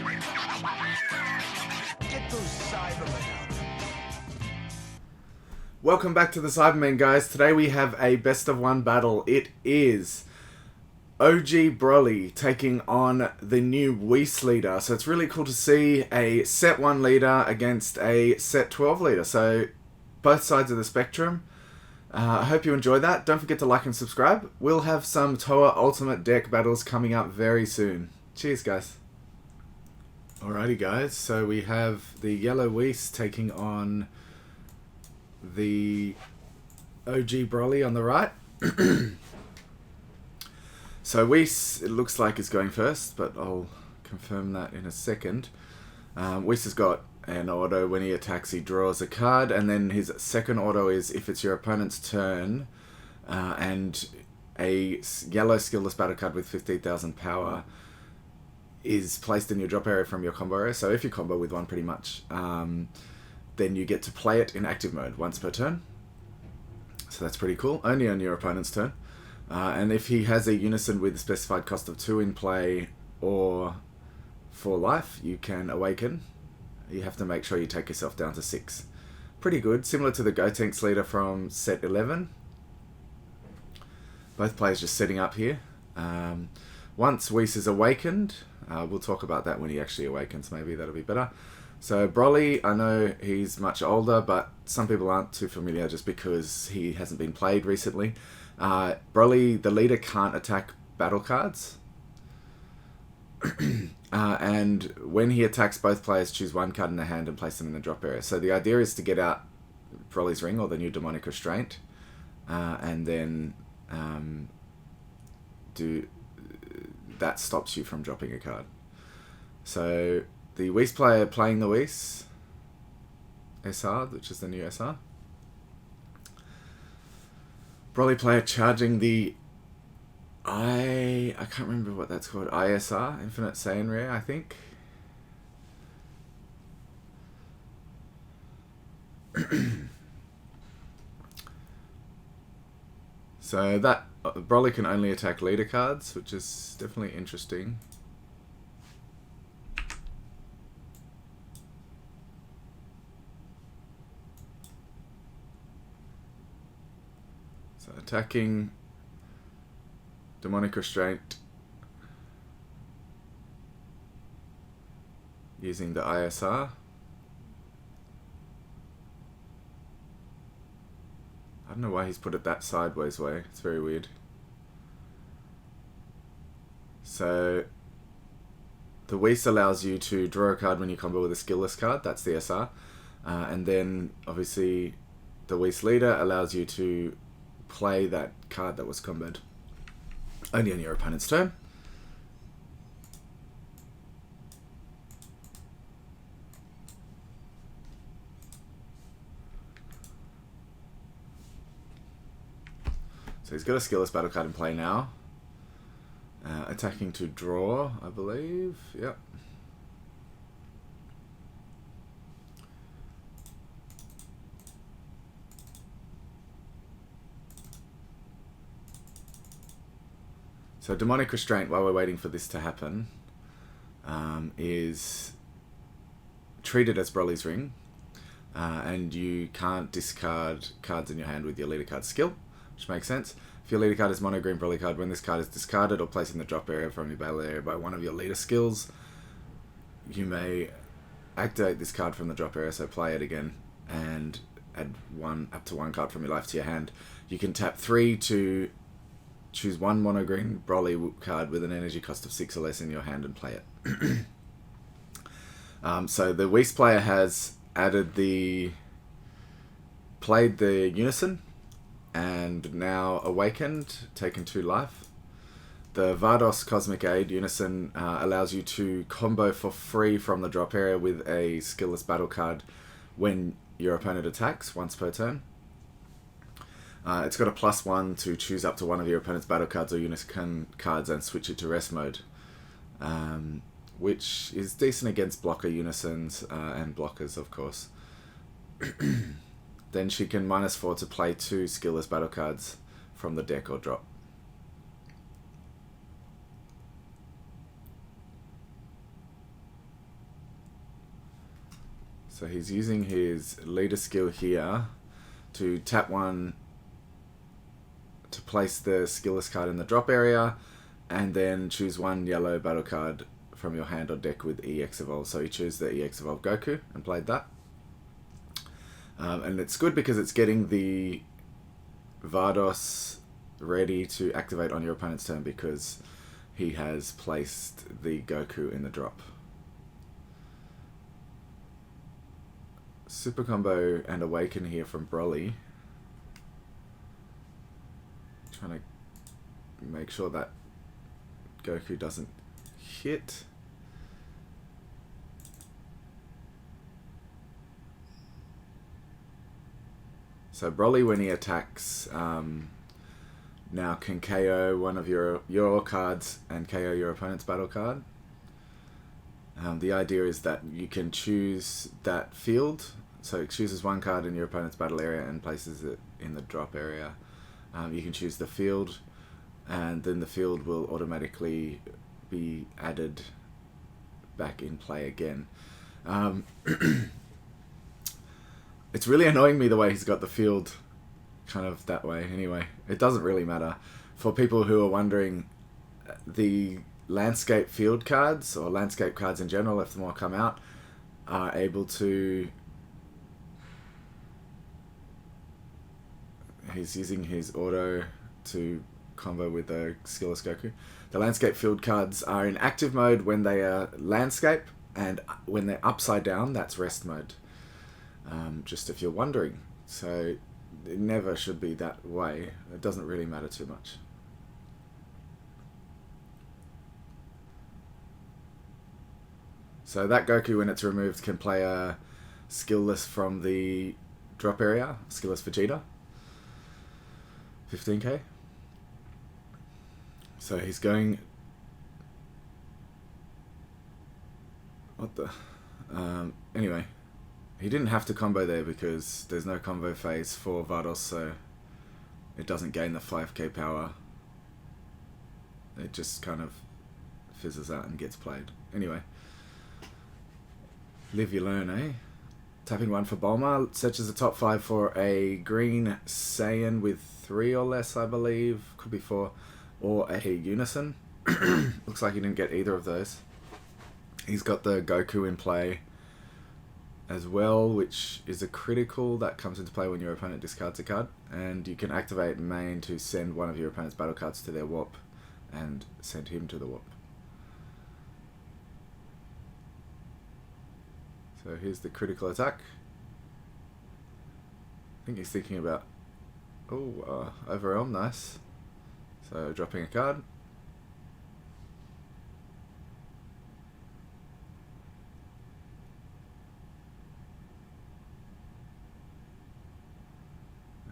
Get those Cybermen out. Welcome back to the Cybermen, guys. Today we have a best of one battle. It is OG Broly taking on the new Whis leader. So it's really cool to see a set 1 leader against a set 12 leader. So both sides of the spectrum. I hope you enjoy that. Don't forget to like and subscribe. We'll have some Toa Ultimate deck battles coming up very soon. Cheers, guys. Alrighty, guys. So we have the yellow Whis taking on the OG Broly on the right. So Whis, it looks like, is going first, but I'll confirm that in a second. Whis has got an auto. When he attacks, he draws a card, and then his second auto is if it's your opponent's turn and a yellow skillless battle card with 15,000 power is placed in your drop area from your combo area. So if you combo with one, pretty much, then you get to play it in active mode once per turn. So that's pretty cool. Only on your opponent's turn. And if he has a unison with a specified cost of 2 in play or 4 life, you can awaken. You have to make sure you take yourself down to 6. Pretty good. Similar to the Gotenks leader from set 11. Both players just setting up here. Once Whis is awakened, we'll talk about that when he actually awakens. Maybe that'll be better. So Broly, I know he's much older, but some people aren't too familiar just because he hasn't been played recently. Broly, the leader, can't attack battle cards. And when he attacks, both players choose one card in their hand and place them in the drop area. So the idea is to get out Broly's Ring or the new Demonic Restraint, and then that stops you from dropping a card. So the Whis player playing the Whis SR, which is the new SR. Broly player charging the I can't remember what that's called. ISR, Infinite Saiyan Rare, I think. So that Broly can only attack leader cards, which is definitely interesting. So attacking Demonic Restraint using the ISR. I don't know why he's put it that sideways way. It's very weird. So the Whis allows you to draw a card when you combo with a skillless card. That's the SR. And then obviously the Whis leader allows you to play that card that was comboed only on your opponent's turn. So he's got a skillless battle card in play now. Attacking to draw, I believe. Yep. So Demonic Restraint, while we're waiting for this to happen, is treated as Broly's Ring, and you can't discard cards in your hand with your leader card skill, which makes sense. If your leader card is mono green Broly card, when this card is discarded or placed in the drop area from your battle area by one of your leader skills, you may activate this card from the drop area, so play it again, and add up to one card from your life to your hand. You can tap 3 to choose one mono green Broly card with an energy cost of 6 or less in your hand and play it. So the Whis player has played the Unison and now awakened, taken 2 life. The Vardos Cosmic Aid Unison allows you to combo for free from the drop area with a skillless battle card when your opponent attacks once per turn. It's got a +1 to choose up to one of your opponent's battle cards or Unison cards and switch it to rest mode, which is decent against blocker Unisons and blockers, of course. Then she can -4 to play 2 skillless battle cards from the deck or drop. So he's using his leader skill here to tap one to place the skillless card in the drop area, and then choose one yellow battle card from your hand or deck with EX Evolve. So he chose the EX Evolve Goku and played that. And it's good because it's getting the Vardos ready to activate on your opponent's turn because he has placed the Goku in the drop. Super combo and Awaken here from Broly. Trying to make sure that Goku doesn't hit. So Broly, when he attacks, now can KO one of your cards and KO your opponent's battle card. The idea is that you can choose that field. So it chooses one card in your opponent's battle area and places it in the drop area. You can choose the field, and then the field will automatically be added back in play again. It's really annoying me the way he's got the field kind of that way. Anyway, it doesn't really matter. For people who are wondering, the landscape field cards, or landscape cards in general, if the more come out, are able to... He's using his auto to combo with the skillless Goku. The landscape field cards are in active mode when they are landscape, and when they're upside down, that's rest mode. Just if you're wondering. So it never should be that way. It doesn't really matter too much. So that Goku, when it's removed, can play a skillless from the drop area, skillless Vegeta. 15k. So he's going... What the... Anyway, he didn't have to combo there because there's no combo phase for Vardos, so it doesn't gain the 5k power. It just kind of fizzes out and gets played. Anyway. Live you learn, eh? Tapping one for Bulma. Searches the top 5 for a green Saiyan with 3 or less, I believe. Could be 4. Or a Unison. Looks like he didn't get either of those. He's got the Goku in play as well, which is a critical that comes into play when your opponent discards a card. And you can activate main to send one of your opponent's battle cards to their warp and send him to the warp. So here's the critical attack. I think he's thinking about... Oh, Overwhelm, nice. So dropping a card.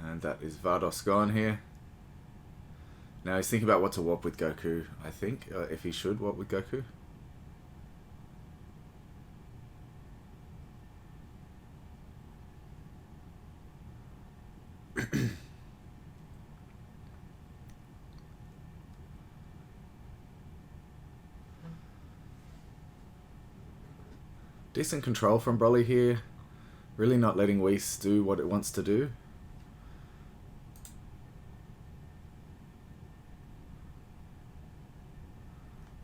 And that is Vardos gone here. Now he's thinking about what to warp with Goku, I think, if he should warp with Goku. Decent control from Broly here. Really not letting Whis do what it wants to do.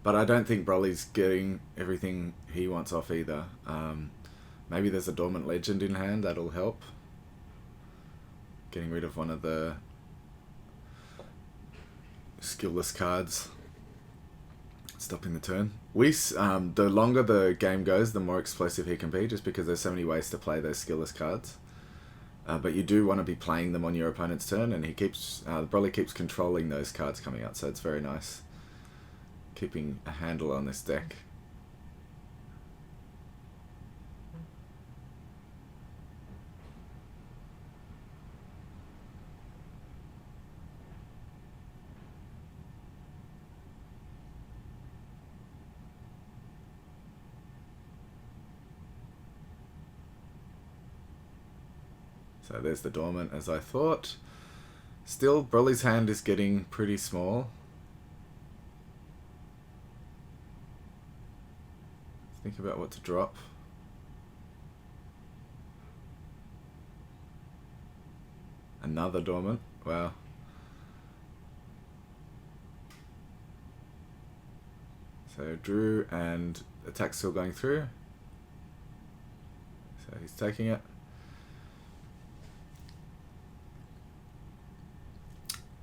But I don't think Broly's getting everything he wants off either. Maybe there's a Dormant Legend in hand, that'll help. Getting rid of one of the skillless cards. Stopping the turn. Whis, the longer the game goes, the more explosive he can be, just because there's so many ways to play those skillless cards. But you do want to be playing them on your opponent's turn, and he keeps Broly keeps controlling those cards coming out, so it's very nice. Keeping a handle on this deck. So there's the Dormant, as I thought. Still, Broly's hand is getting pretty small. Think about what to drop. Another dormant. Wow. So drew and attack still going through. So he's taking it.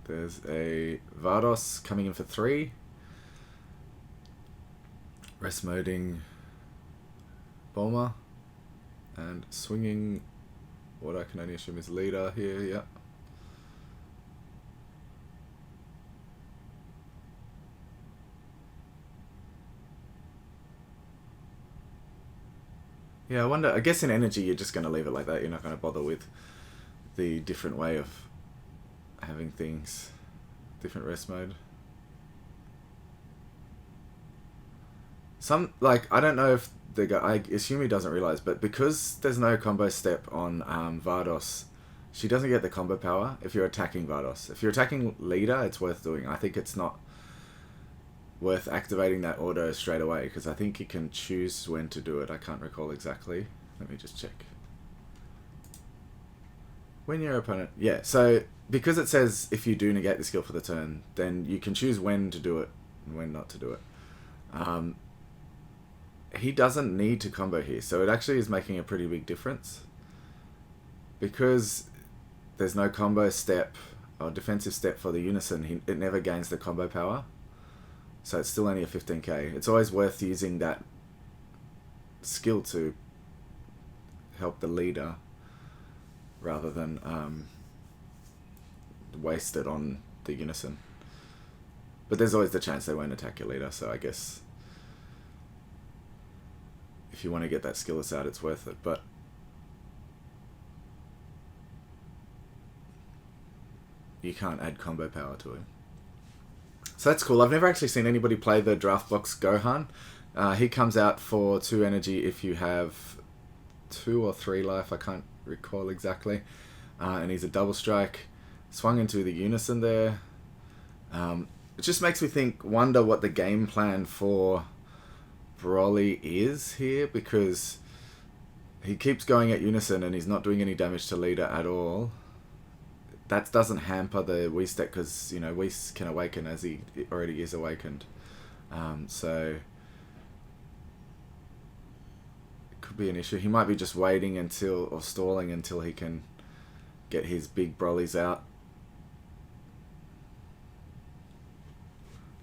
There's a Vardos coming in for 3. Rest moding Bulma. And swinging what I can only assume is leader here, yeah. Yeah, I wonder, I guess in energy you're just going to leave it like that. You're not going to bother with the different way of having things. Different rest mode. Some, like, I don't know if the guy, I assume he doesn't realize, but because there's no combo step on Vardos, she doesn't get the combo power if you're attacking Vardos. If you're attacking leader, it's worth doing. I think it's not worth activating that auto straight away because I think you can choose when to do it. I can't recall exactly. Let me just check. When your opponent... Yeah, so because it says if you do negate the skill for the turn, then you can choose when to do it and when not to do it. He doesn't need to combo here, so it actually is making a pretty big difference. Because there's no combo step or defensive step for the Unison, it never gains the combo power. So it's still only a 15k. It's always worth using that skill to help the leader rather than waste it on the Unison. But there's always the chance they won't attack your leader, so I guess if you want to get that skillless out, it's worth it. But you can't add combo power to him. So that's cool. I've never actually seen anybody play the draft box Gohan. He comes out for 2 energy if you have 2 or 3 life. I can't recall exactly. And he's a double strike. Swung into the Unison there. It just makes me wonder what the game plan for Broly is here, because he keeps going at Unison and he's not doing any damage to leader at all. That doesn't hamper the Whis deck because, you know, Whis can awaken as he already is awakened. So it could be an issue. He might be just waiting until, or stalling until he can get his big Brolys out.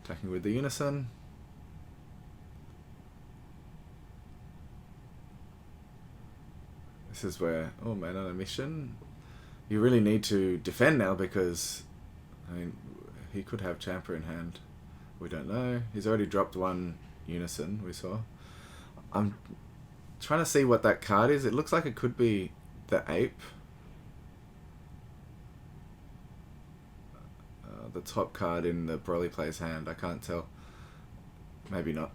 Attacking with the Unison. This is where, oh man, on a mission, you really need to defend now because, I mean, he could have Champa in hand. We don't know. He's already dropped 1 Unison, we saw. I'm trying to see what that card is. It looks like it could be the Ape. The top card in the Broly player's hand. I can't tell. Maybe not.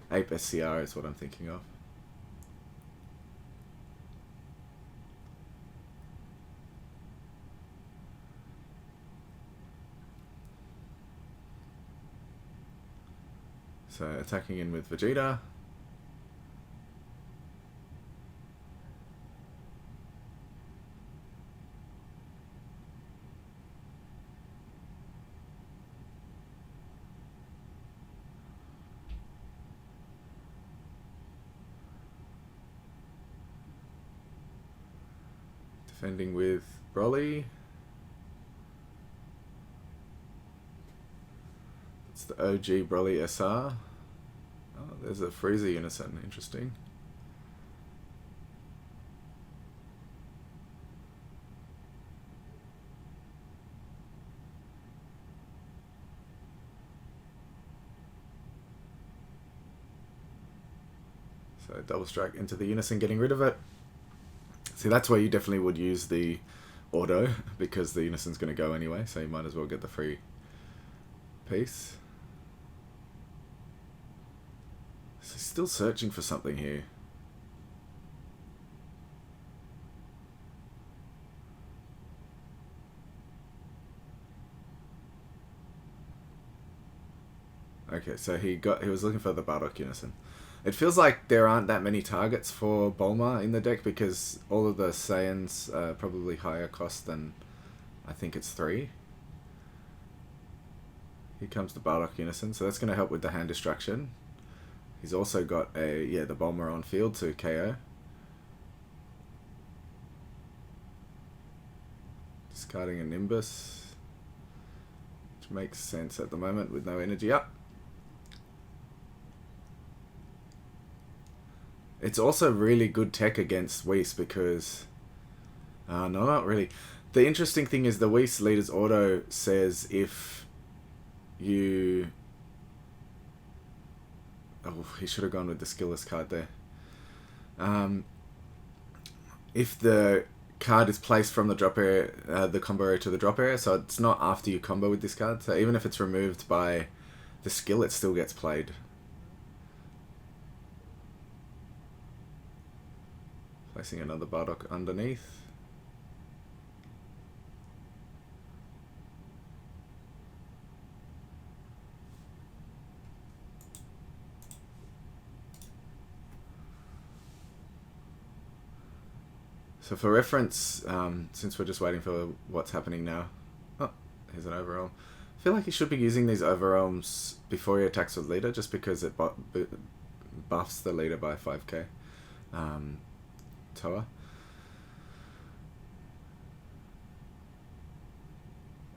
Ape SCR is what I'm thinking of. So attacking in with Vegeta. Defending with Broly. It's the OG Broly SR. Oh, there's a Frieza Unison. Interesting. So double strike into the Unison, getting rid of it. See, that's where you definitely would use the auto because the Unison's going to go anyway, so you might as well get the free piece. So he's still searching for something here. Okay, so he was looking for the Bardock Unison. It feels like there aren't that many targets for Bulma in the deck because all of the Saiyans are probably higher cost than, I think it's 3. Here comes the Bardock Unison, so that's going to help with the hand destruction. He's also got the Bulma on field to KO. Discarding a Nimbus, which makes sense at the moment with no energy up. It's also really good tech against Whis because... no, not really. The interesting thing is the Whis leader's auto says if you... Oh, he should have gone with the skillless card there. If the card is placed from the drop area, the combo area to the drop area, so it's not after you combo with this card. So even if it's removed by the skill, it still gets played. Placing another Bardock underneath. So for reference, since we're just waiting for what's happening now. Oh, here's an overwhelm. I feel like he should be using these overwhelms before he attacks with leader, just because it buffs the leader by 5k. Toa.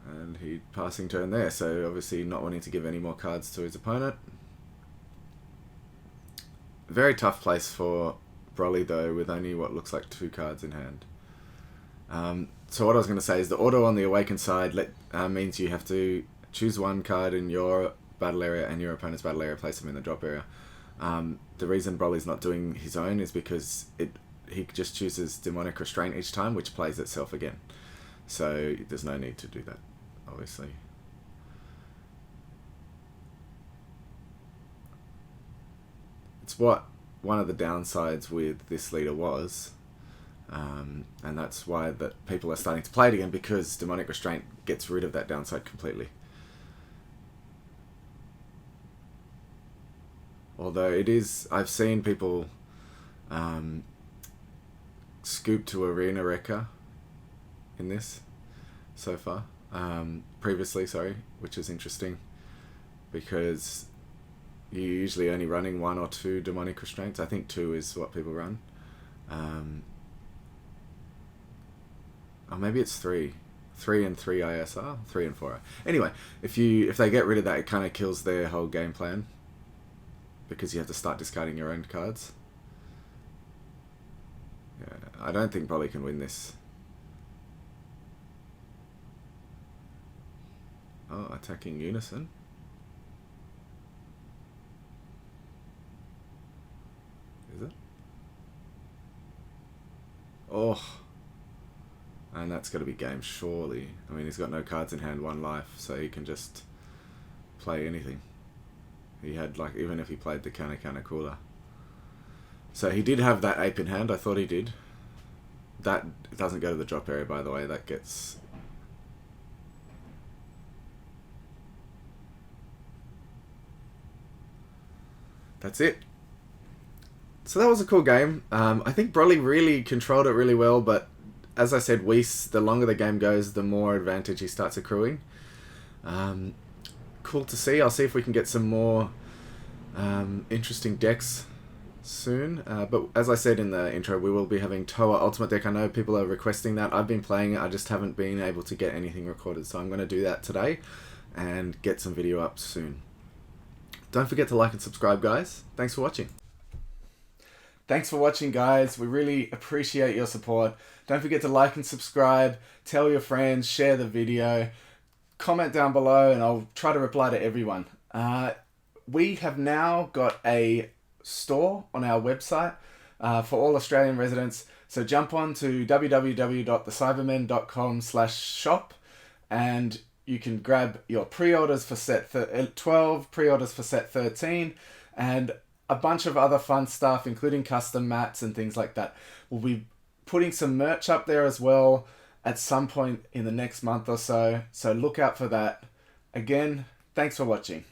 And he passing turn there, so obviously not wanting to give any more cards to his opponent. Very tough place for Broly though, with only what looks like 2 cards in hand. So what I was going to say is the auto on the Awakened side means you have to choose 1 card in your battle area and your opponent's battle area, place them in the drop area. The reason Broly's not doing his own is because he just chooses Demonic Restraint each time, which plays itself again. So there's no need to do that, obviously. It's what one of the downsides with this leader was, and that's why that people are starting to play it again, because Demonic Restraint gets rid of that downside completely. Although it is, I've seen people scoop to Arena Wrecker in this so far. Previously, sorry, which is interesting because you're usually only running 1 or 2 Demonic Restraints. I think 2 is what people run. Or maybe it's 3. 3 and 3 ISR? 3 and 4. Anyway, if they get rid of that, it kind of kills their whole game plan, because you have to start discarding your own cards. Yeah, I don't think Broly can win this. Oh, attacking Unison. Is it? Oh. And that's got to be game, surely. I mean, he's got no cards in hand, 1 life, so he can just play anything. He had, like, even if he played the counter cooler. So he did have that ape in hand, I thought he did. That doesn't go to the drop area, by the way, that gets... That's it. So that was a cool game. I think Broly really controlled it really well, but as I said, Whis, the longer the game goes, the more advantage he starts accruing. Cool to see. I'll see if we can get some more interesting decks soon. But as I said in the intro, we will be having Toa Ultimate Deck. I know people are requesting that. I've been playing it. I just haven't been able to get anything recorded. So I'm going to do that today and get some video up soon. Don't forget to like and subscribe, guys. Thanks for watching. Thanks for watching, guys. We really appreciate your support. Don't forget to like and subscribe, tell your friends, share the video, comment down below, and I'll try to reply to everyone. We have now got a store on our website for all Australian residents. So jump on to www.thecybermen.com/shop and you can grab your pre-orders for set 12, pre-orders for set 13, and a bunch of other fun stuff, including custom mats and things like that. We'll be putting some merch up there as well at some point in the next month or so. So look out for that. Again, thanks for watching.